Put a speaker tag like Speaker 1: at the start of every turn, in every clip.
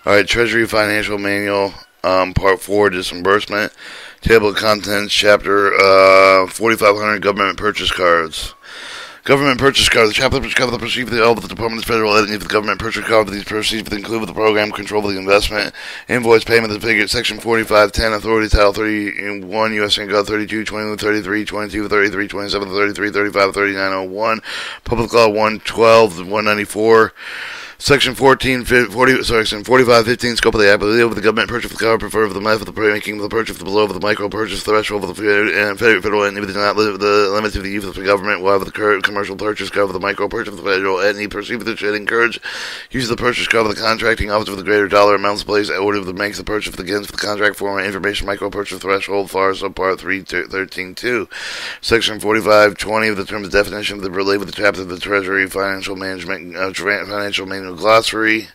Speaker 1: Alright, Treasury Financial Manual, Part 4, Disbursement. Table of Contents, Chapter 4500, Government Purchase Cards. Government purchase cards. The chapter covers the procedure of the Department of Federal Entity for the government purchase card. For these proceeds include with the program control of the investment, invoice payment of the figure, Section 4510, Authority Title 31, U.S. Code 32, 21, 33, 22, 33, 27, 33, 35, 3901, Public Law 112, 194. Section 4515, scope of the act, deal with the government purchase of the car, prefer for the method of the making of the purchase of the below of the micro purchase threshold of the federal entity, not the limit to the use of the government, while the current commercial purchase car of the micro purchase of the federal entity, perceive that should encourage use of the purchase car of the contracting officer with the greater dollar amounts placed in order to make the purchase against the contract form and information micro purchase threshold, FAR subpart 313.2. Section 4520 of the terms of definition of the related with the chapter of the Treasury Financial Management Financial Manual Glossary.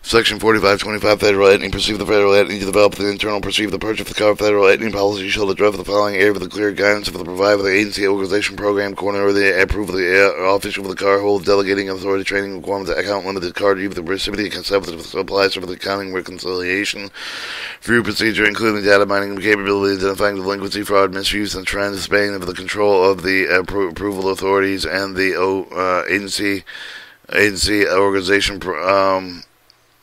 Speaker 1: Section 4525, Federal Entity. Perceive the Federal Entity to develop the internal perceive the purchase of the car Federal Entity policy shall address the following area with the clear guidance of the provider of the agency, organization, program, corner, or the approve of the official of the car holder, delegating authority, training requirements, account limited card, use the recipient, consent with the supplies for the accounting reconciliation, review procedure, including data mining capability, identifying delinquency, fraud, misuse, and trends, spanning of the control of the approval authorities and the agency organization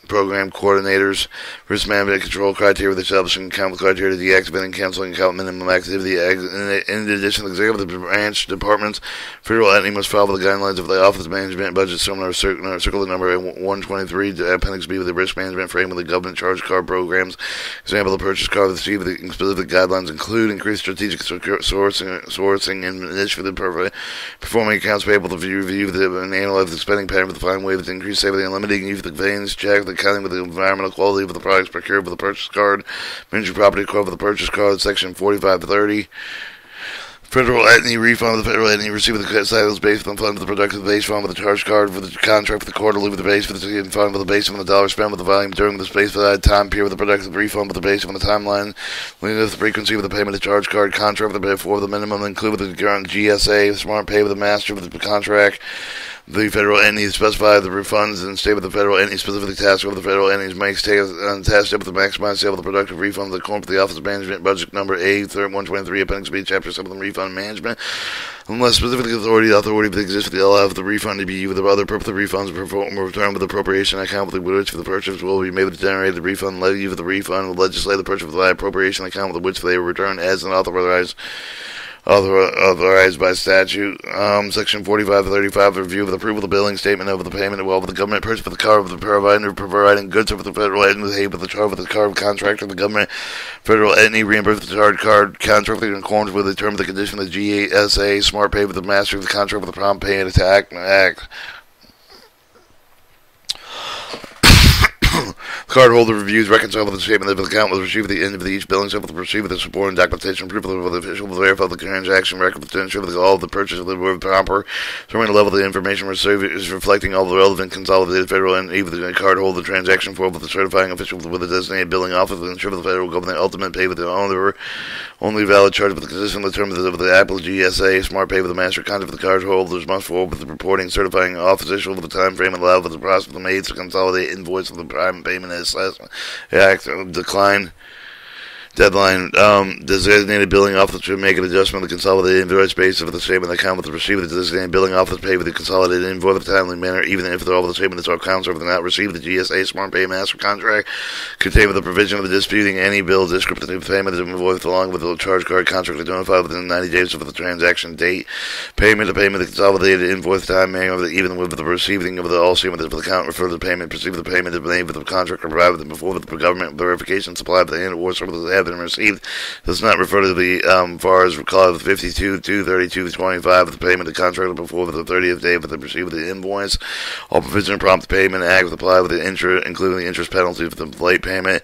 Speaker 1: program coordinators, risk management control criteria with establishing account criteria, deactivating, canceling account minimum activity. In addition, the executive branch departments, federal entity must follow the guidelines of the Office of Management Budget, similar circular number 123, Appendix B, with the risk management frame of the government charge card programs. Example, the purchase card with the specific guidelines include increased strategic sourcing and initiative performing accounts payable to review and analyze the spending pattern with the fine way with increased safety and limiting use of the conveyance check, the accounting with the environmental quality of the products procured with the purchase card, managing property quote with the purchase card, Section 4530. Federal entity refund of the federal entity receive the sales base from the fund with the productive base fund with the charge card for the contract with the quarterly with the base for the fund with the base on the dollar spent with the volume during the space for that time period with the productive refund with the base on the timeline, leading to the frequency with the payment of charge card contract with the before the minimum include with the GSA smart pay with the master with the contract. The federal entity specify the refunds and state with the federal entity specifically tasked with the federal entities makes tasked with the maximized sale of the productive refund of the corp of the Office of Management Budget number A 123 Appendix B Chapter 7 refund management. Unless specifically authority that exists for the LF of the refund to be used with the other purpose of the refunds perform or return with appropriation account with which for the purchase will be made with the generated refund levy for the refund will legislate the purchase of the appropriation account with which they will return as an authorized by statute. Section 4535, review of the approval of the billing statement of the payment of the government purchase for the car of the providing goods over the federal entity with the charge with the car of contract of the government federal entity reimburse the charge card contract in accordance with the terms and conditions of the GSA smart pay with the master of the contract with the prompt pay and attack act. Cardholder reviews reconcile with the statement of the account was received at the end of each billing cycle to proceed with the support and documentation proof of the official will verify the transaction record to ensure that all of the purchase of the proper determining the level of the information received is reflecting all the relevant consolidated federal entity with the cardholder transaction form with the certifying official with the designated billing office to ensure the federal government ultimate pay with the only valid charge with the consistent with the terms of the Apple GSA smart pay with the master contract for the cardholders must forward with the reporting certifying official with the time frame allowed for the process of the made to consolidate invoice of the prime payment act decline deadline. Designated billing officer should make an adjustment of the consolidated invoice basis of the statement account with the receiver. The designated billing officer pay with the consolidated invoice of the timely manner, even if all of the statement is all accounts over the not received the GSA smart pay master contract contained with the provision of the disputing any bill descriptive payment is invoiced along with the charge card contract identified within 90 days of the transaction date. Payment to payment the consolidated invoice time manner even with the receiving of the all statement of the account refer to the payment perceive the payment of the name of the contract or provided before the government verification supplied by the end or service have been received does not refer to the far as clause 52 to 32 to 25 of the payment of the contract before the 30th day of the receipt of the invoice. All provision of prompt payment act with apply with the interest, including the interest penalty for the late payment.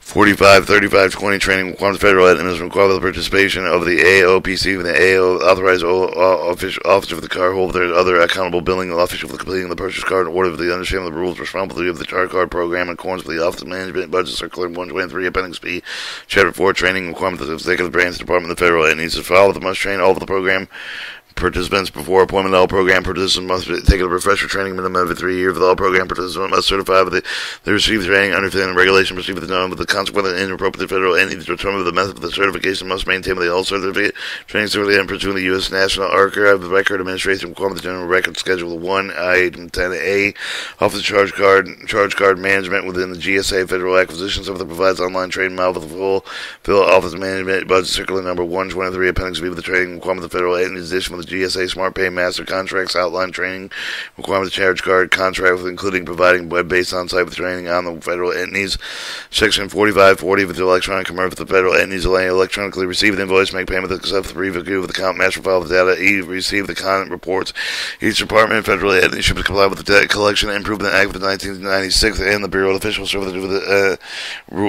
Speaker 1: 45, 35, 20 training requirements federal entities require the participation of the AOPC with the AO authorized officer of the cardholder and other accountable billing official for completing the purchase card in order for the understanding of the rules responsibility of the charge card program in accordance with the Office of Management Budget Circular 123 Appendix B Chapter 4 training requirements of the executive branch department of the federal entities to follow the must train all of the program participants before appointment. All program participants must take a refresher training minimum every 3 years. All program participants must certify that they receive training, understand the regulation, proceed with the known, with the consequence of inappropriate federal entity to determine the method of the certification must maintain the all certificate training certificate and pursuant to the U.S. National Archive, the Record Administration requirement, the General Record Schedule 1, Item 10A, Office of Charge Card Management within the GSA Federal Acquisition Service that provides online training model with the full Office Management Budget Circular Number 123, Appendix B with the training requirement of the federal entity, in addition with the GSA Smart Pay Master Contracts outline training requirement of the charge card contract with including providing web-based on-site with training on the federal entities. Section 4540 with the electronic convert with the federal entities electronically receive the invoice, make payment, accept the review of the account master file of the data, receive the content reports. Each department and federal entity should comply with the Debt Collection and Improvement Act of 1996 and the Bureau of Official Service with the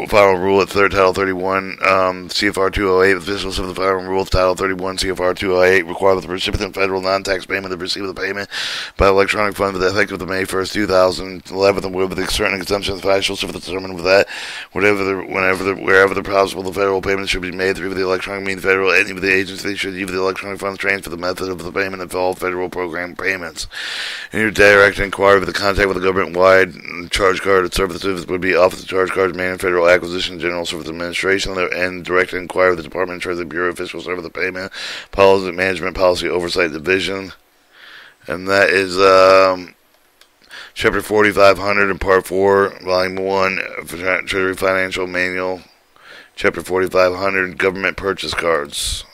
Speaker 1: final rule at Title 31 CFR 208. Officials of the final rule of Title 31 CFR 208 require that the recipient federal non-tax payment to receive the payment by electronic fund with the effect of the May 1st, 2011, and with the certain exemption of the official service determined with that wherever the possible the federal payment should be made through the electronic means federal entity with the agency should use the electronic funds transfer the method of the payment of all federal program payments. In your direct inquiry with the contact with the government-wide charge card services would be Office of Charge Cards Management, Federal Acquisition, General Service Administration, and direct inquiry with the Department of Treasury, Bureau of Official Service of Payment, Policy Management, Policy Oversight Division. And that is Chapter 4500 in Part 4, Volume 1, Treasury Financial Manual, Chapter 4500, Government Purchase Cards.